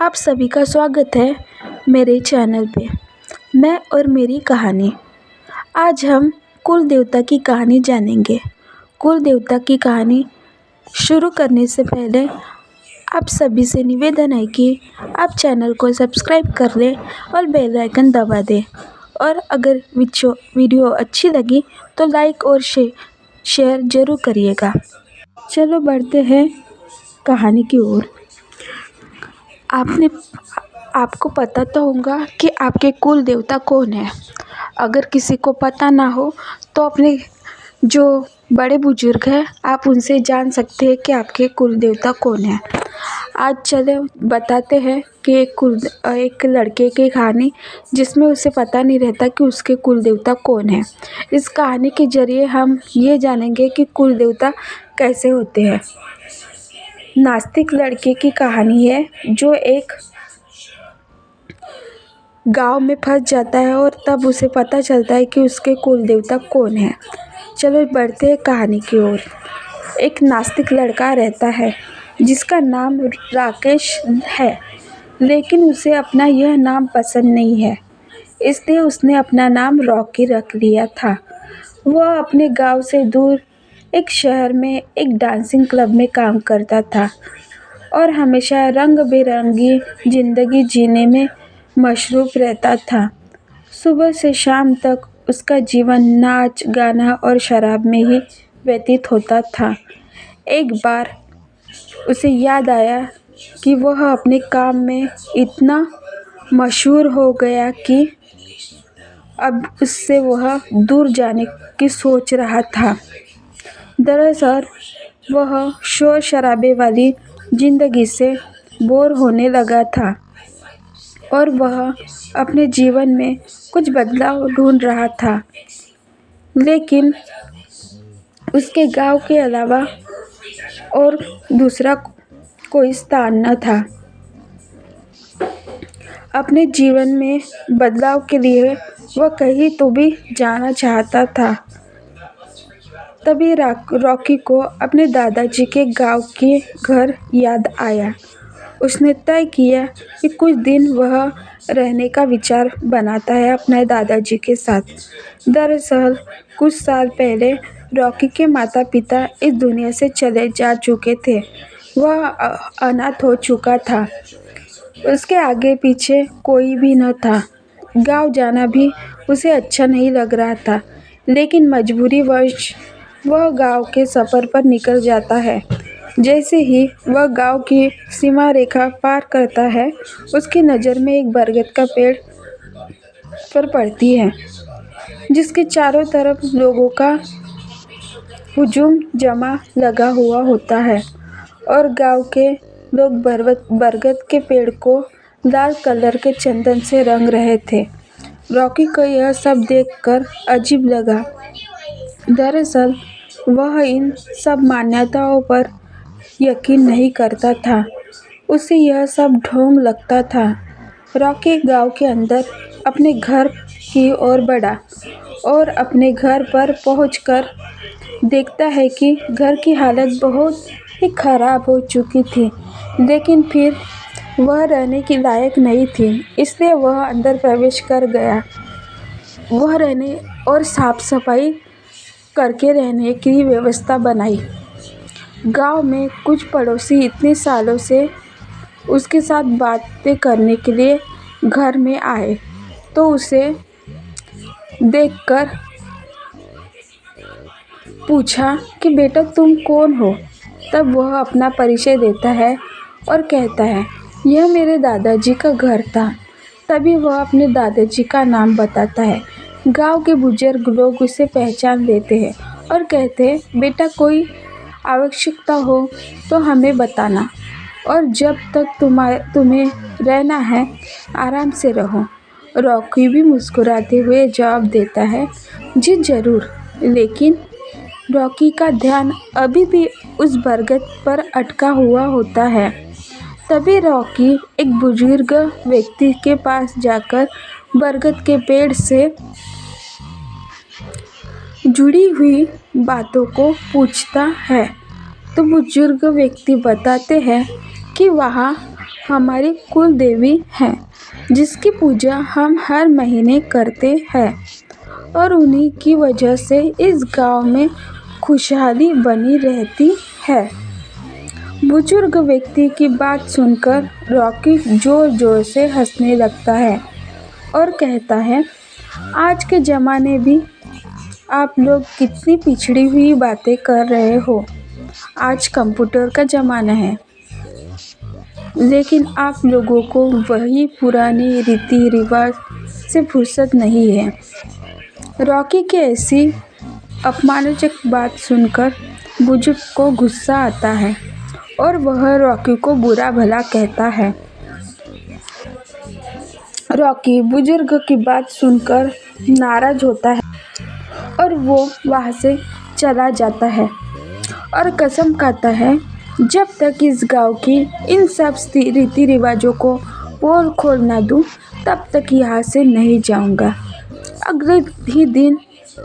आप सभी का स्वागत है मेरे चैनल पे। मैं और मेरी कहानी। आज हम कुल देवता की कहानी जानेंगे। कुल देवता की कहानी शुरू करने से पहले आप सभी से निवेदन है कि आप चैनल को सब्सक्राइब कर लें और बेल आइकन दबा दें। और अगर वीडियो अच्छी लगी तो लाइक और शेयर ज़रूर करिएगा। चलो बढ़ते हैं कहानी की ओर। आपको पता तो होगा कि आपके कुल देवता कौन है। अगर किसी को पता ना हो तो अपने जो बड़े बुजुर्ग हैं आप उनसे जान सकते हैं कि आपके कुल देवता कौन है। आज चले बताते हैं कि एक लड़के की कहानी जिसमें उसे पता नहीं रहता कि उसके कुल देवता कौन है। इस कहानी के जरिए हम ये जानेंगे कि कुल देवता कैसे होते हैं। नास्तिक लड़के की कहानी है जो एक गांव में फंस जाता है और तब उसे पता चलता है कि उसके कुल देवता कौन है। चलो बढ़ते हैं कहानी की ओर। एक नास्तिक लड़का रहता है जिसका नाम राकेश है, लेकिन उसे अपना यह नाम पसंद नहीं है, इसलिए उसने अपना नाम रॉकी रख लिया था। वह अपने गांव से दूर एक शहर में एक डांसिंग क्लब में काम करता था और हमेशा रंग बिरंगी ज़िंदगी जीने में मशरूफ़ रहता था। सुबह से शाम तक उसका जीवन नाच गाना और शराब में ही व्यतीत होता था। एक बार उसे याद आया कि वह अपने काम में इतना मशहूर हो गया कि अब उससे वह दूर जाने की सोच रहा था। दरअसल वह शोर शराबे वाली ज़िंदगी से बोर होने लगा था और वह अपने जीवन में कुछ बदलाव ढूंढ रहा था, लेकिन उसके गांव के अलावा और दूसरा कोई स्थान न था। अपने जीवन में बदलाव के लिए वह कहीं तो भी जाना चाहता था। तभी रॉकी को अपने दादाजी के गांव के घर याद आया। उसने तय किया कि कुछ दिन वह रहने का विचार बनाता है अपने दादाजी के साथ। दरअसल कुछ साल पहले रॉकी के माता पिता इस दुनिया से चले जा चुके थे। वह अनाथ हो चुका था। उसके आगे पीछे कोई भी न था। गांव जाना भी उसे अच्छा नहीं लग रहा था, लेकिन मजबूरीवश वह गांव के सफ़र पर निकल जाता है। जैसे ही वह गांव की सीमा रेखा पार करता है, उसकी नज़र में एक बरगद का पेड़ पर पड़ती है, जिसके चारों तरफ लोगों का हुजूम जमा लगा हुआ होता है और गांव के लोग बरगद के पेड़ को लाल कलर के चंदन से रंग रहे थे। रॉकी को यह सब देखकर अजीब लगा। दरअसल वह इन सब मान्यताओं पर यकीन नहीं करता था। उसे यह सब ढोंग लगता था। रॉकी गांव के अंदर अपने घर की ओर बढ़ा और अपने घर पर पहुंचकर देखता है कि घर की हालत बहुत ही खराब हो चुकी थी, लेकिन फिर वह रहने के लायक नहीं थी, इसलिए वह अंदर प्रवेश कर गया। वह रहने और साफ सफाई करके रहने की व्यवस्था बनाई। गांव में कुछ पड़ोसी इतने सालों से उसके साथ बातें करने के लिए घर में आए तो उसे देखकर पूछा कि बेटा तुम कौन हो। तब वह अपना परिचय देता है और कहता है यह मेरे दादाजी का घर था। तभी वह अपने दादाजी का नाम बताता है। गांव के बुजुर्ग लोग उसे पहचान लेते हैं और कहते हैं बेटा कोई आवश्यकता हो तो हमें बताना, और जब तक तुम्हें रहना है आराम से रहो। रॉकी भी मुस्कुराते हुए जवाब देता है जी ज़रूर, लेकिन रॉकी का ध्यान अभी भी उस बरगद पर अटका हुआ होता है। तभी रॉकी एक बुजुर्ग व्यक्ति के पास जाकर बरगद के पेड़ से जुड़ी हुई बातों को पूछता है तो बुजुर्ग व्यक्ति बताते हैं कि वहाँ हमारी कुल देवी हैं, जिसकी पूजा हम हर महीने करते हैं और उन्हीं की वजह से इस गांव में खुशहाली बनी रहती है। बुजुर्ग व्यक्ति की बात सुनकर रॉकी जोर जोर से हंसने लगता है और कहता है, आज के ज़माने भी आप लोग कितनी पिछड़ी हुई बातें कर रहे हो। आज कंप्यूटर का ज़माना है, लेकिन आप लोगों को वही पुरानी रीति रिवाज से फुर्सत नहीं है। रॉकी की ऐसी अपमानजनक बात सुनकर बुजुर्ग को गुस्सा आता है और वह रॉकी को बुरा भला कहता है। रॉकी बुजुर्ग की बात सुनकर नाराज होता है और वो वहाँ से चला जाता है और कसम खाता है, जब तक इस गांव की इन सब रीति रिवाजों को पोल खोल ना दूँ, तब तक यहाँ से नहीं जाऊँगा। अगले ही दिन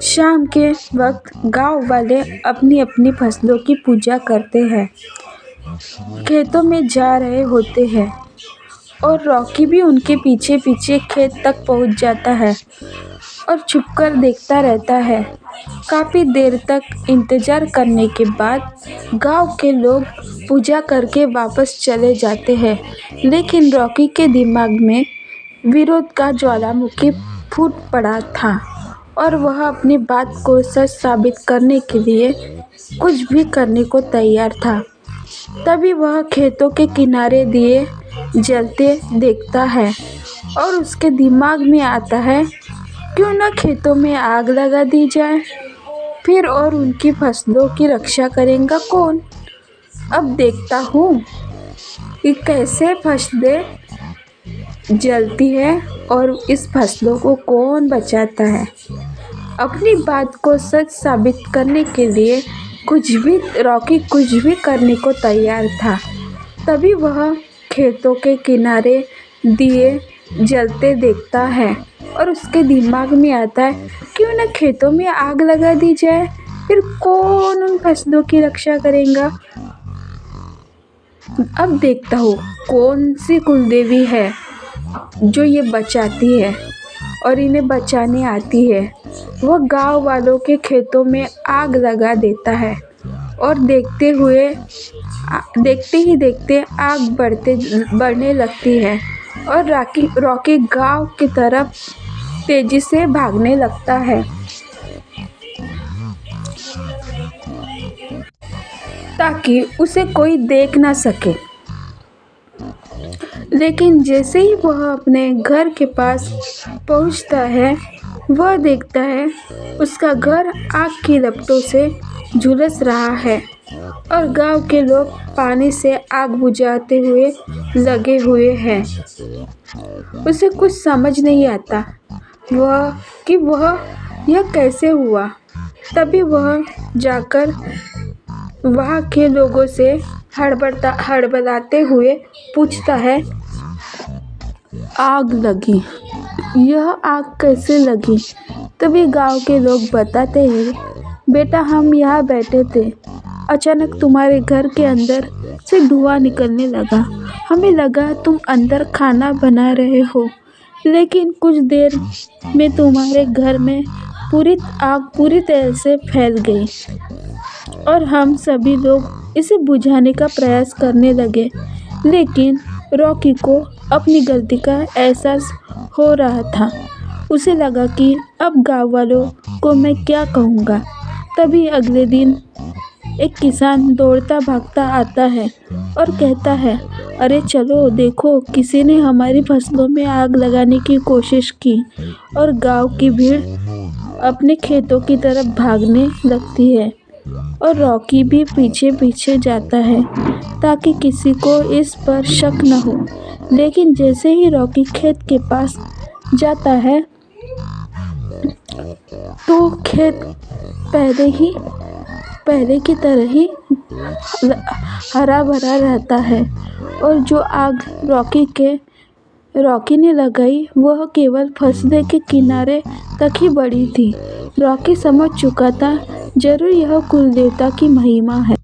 शाम के वक्त गांव वाले अपनी अपनी फसलों की पूजा करते हैं, खेतों में जा रहे होते हैं और रॉकी भी उनके पीछे पीछे खेत तक पहुंच जाता है और छुपकर देखता रहता है। काफ़ी देर तक इंतज़ार करने के बाद गांव के लोग पूजा करके वापस चले जाते हैं, लेकिन रॉकी के दिमाग में विरोध का ज्वालामुखी फूट पड़ा था और वह अपनी बात को सच साबित करने के लिए कुछ भी करने को तैयार था। तभी वह खेतों के किनारे दिए जलते देखता है और उसके दिमाग में आता है, क्यों न खेतों में आग लगा दी जाए, फिर और उनकी फसलों की रक्षा करेगा कौन। अब देखता हूँ कि कैसे फसलें जलती है और इस फसलों को कौन बचाता है। अपनी बात को सच साबित करने के लिए रॉकी कुछ भी करने को तैयार था। तभी वह खेतों के किनारे दिए जलते देखता है और उसके दिमाग में आता है, क्यों न खेतों में आग लगा दी जाए, फिर कौन उन फसलों की रक्षा करेगा। अब देखता हूँ कौन सी कुलदेवी है जो ये बचाती है और इन्हें बचाने आती है। वह गांव वालों के खेतों में आग लगा देता है और देखते ही देखते आग बढ़ने लगती है और रॉकी गांव की तरफ तेजी से भागने लगता है ताकि उसे कोई देख ना सके। लेकिन जैसे ही वह अपने घर के पास पहुंचता है, वह देखता है उसका घर आग की लपटों से झुलस रहा है और गांव के लोग पानी से आग बुझाते हुए लगे हुए हैं। उसे कुछ समझ नहीं आता वह यह कैसे हुआ। तभी वह जाकर वहाँ के लोगों से हड़बड़ाते हुए पूछता है, आग लगी, यह आग कैसे लगी। तभी गांव के लोग बताते हैं, बेटा हम यहाँ बैठे थे, अचानक तुम्हारे घर के अंदर से धुआं निकलने लगा। हमें लगा तुम अंदर खाना बना रहे हो, लेकिन कुछ देर में तुम्हारे घर में आग पूरी तरह से फैल गई और हम सभी लोग इसे बुझाने का प्रयास करने लगे। लेकिन रॉकी को अपनी गलती का एहसास हो रहा था। उसे लगा कि अब गाँव वालों को मैं क्या कहूँगा। तभी अगले दिन एक किसान दौड़ता भागता आता है और कहता है, अरे चलो देखो, किसी ने हमारी फसलों में आग लगाने की कोशिश की। और गांव की भीड़ अपने खेतों की तरफ भागने लगती है और रॉकी भी पीछे पीछे जाता है ताकि किसी को इस पर शक न हो। लेकिन जैसे ही रॉकी खेत के पास जाता है तो खेत पहले की तरह ही हरा भरा रहता है और जो आग रॉकी ने लगाई वह केवल फसले के किनारे तक ही बढ़ी थी। रॉकी समझ चुका था, जरूर यह कुल देवता की महिमा है।